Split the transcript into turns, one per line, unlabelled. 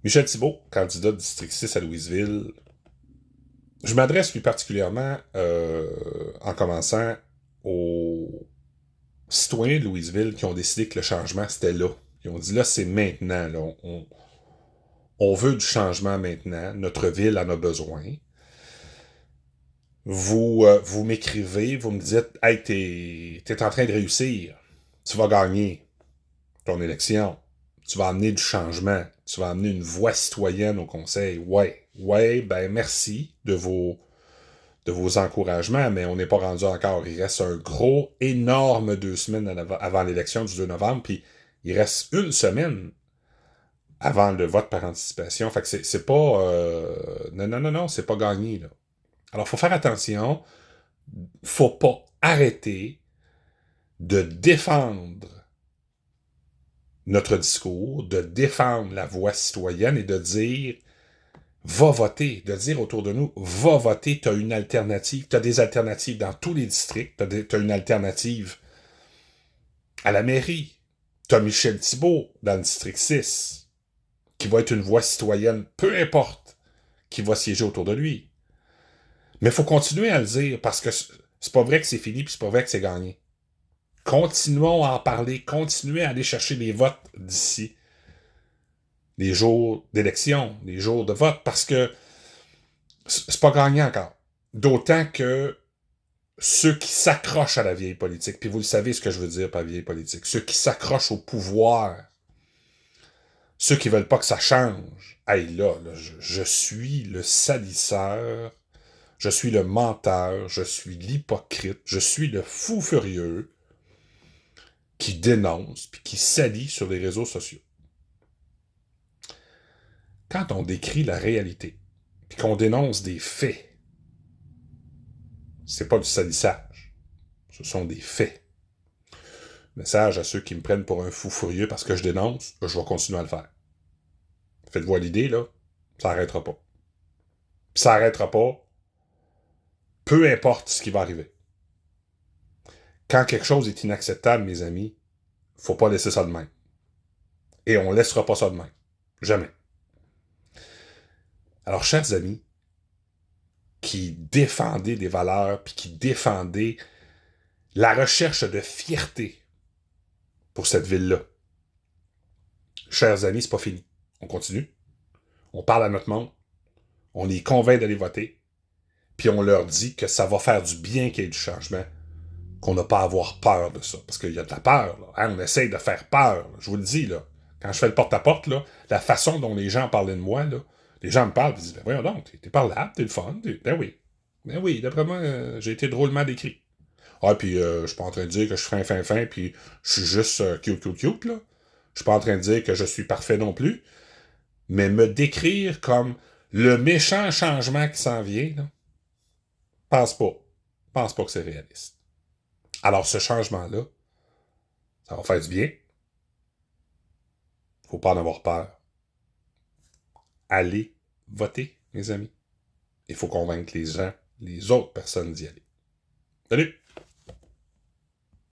Michel Thibault, candidat du district 6 à Louisville. Je m'adresse plus particulièrement, en commençant, aux citoyens de Louisville qui ont décidé que le changement, c'était là. Ils ont dit là, c'est maintenant. Là. On veut du changement maintenant. Notre ville en a besoin. Vous m'écrivez, vous me dites, hey, t'es en train de réussir. Tu vas gagner ton élection. Tu vas amener du changement. Tu vas amener une voix citoyenne au conseil. Ouais. Ouais, ben merci de vos encouragements, mais on n'est pas rendu encore. Il reste un gros, énorme 2 semaines avant l'élection du 2 novembre, puis il reste une semaine avant le vote par anticipation. Fait que c'est pas... non, non, non, non, c'est pas gagné, là. Alors, faut faire attention. Faut pas arrêter de défendre notre discours, de défendre la voix citoyenne et de dire va voter, de dire autour de nous, va voter, t'as une alternative, t'as des alternatives dans tous les districts, t'as une alternative à la mairie, t'as Michel Thibault dans le district 6, qui va être une voix citoyenne, peu importe, qui va siéger autour de lui. Mais il faut continuer à le dire, parce que c'est pas vrai que c'est fini, puis c'est pas vrai que c'est gagné. Continuons à en parler, continuez à aller chercher les votes d'ici les jours d'élection, les jours de vote, parce que c'est pas gagné encore. D'autant que ceux qui s'accrochent à la vieille politique, puis vous le savez ce que je veux dire par vieille politique, ceux qui s'accrochent au pouvoir, ceux qui veulent pas que ça change, hey là je suis le salisseur, je suis le menteur, je suis l'hypocrite, je suis le fou furieux qui dénonce puis qui salit sur les réseaux sociaux. Quand on décrit la réalité, puis qu'on dénonce des faits, c'est pas du salissage, ce sont des faits. Message à ceux qui me prennent pour un fou furieux parce que je dénonce, je vais continuer à le faire. Faites-vous l'idée, là, ça n'arrêtera pas. Puis ça n'arrêtera pas, peu importe ce qui va arriver. Quand quelque chose est inacceptable, mes amis, faut pas laisser ça de même. Et on laissera pas ça de même. Jamais. Alors, chers amis, qui défendaient des valeurs, puis qui défendaient la recherche de fierté pour cette ville-là. Chers amis, c'est pas fini. On continue. On parle à notre monde. On les convainc d'aller voter. Puis on leur dit que ça va faire du bien qu'il y ait du changement. Qu'on n'a pas à avoir peur de ça. Parce qu'il y a de la peur. Là. Hein? On essaye de faire peur. Là. Je vous le dis, là. Quand je fais le porte-à-porte, là, la façon dont les gens parlaient de moi, là, les gens me parlent et disent, ben voyons donc, t'es parlable, t'es le fun. Ben oui. Ben oui, d'après moi, j'ai été drôlement décrit. Ah, puis je suis pas en train de dire que je suis fin, puis je suis juste cute, là. Je suis pas en train de dire que je suis parfait non plus. Mais me décrire comme le méchant changement qui s'en vient, là, pense pas. Pense pas que c'est réaliste. Alors, ce changement-là, ça va faire du bien. Faut pas en avoir peur. Allez voter, mes amis. Il faut convaincre les gens, les autres personnes d'y aller. Salut!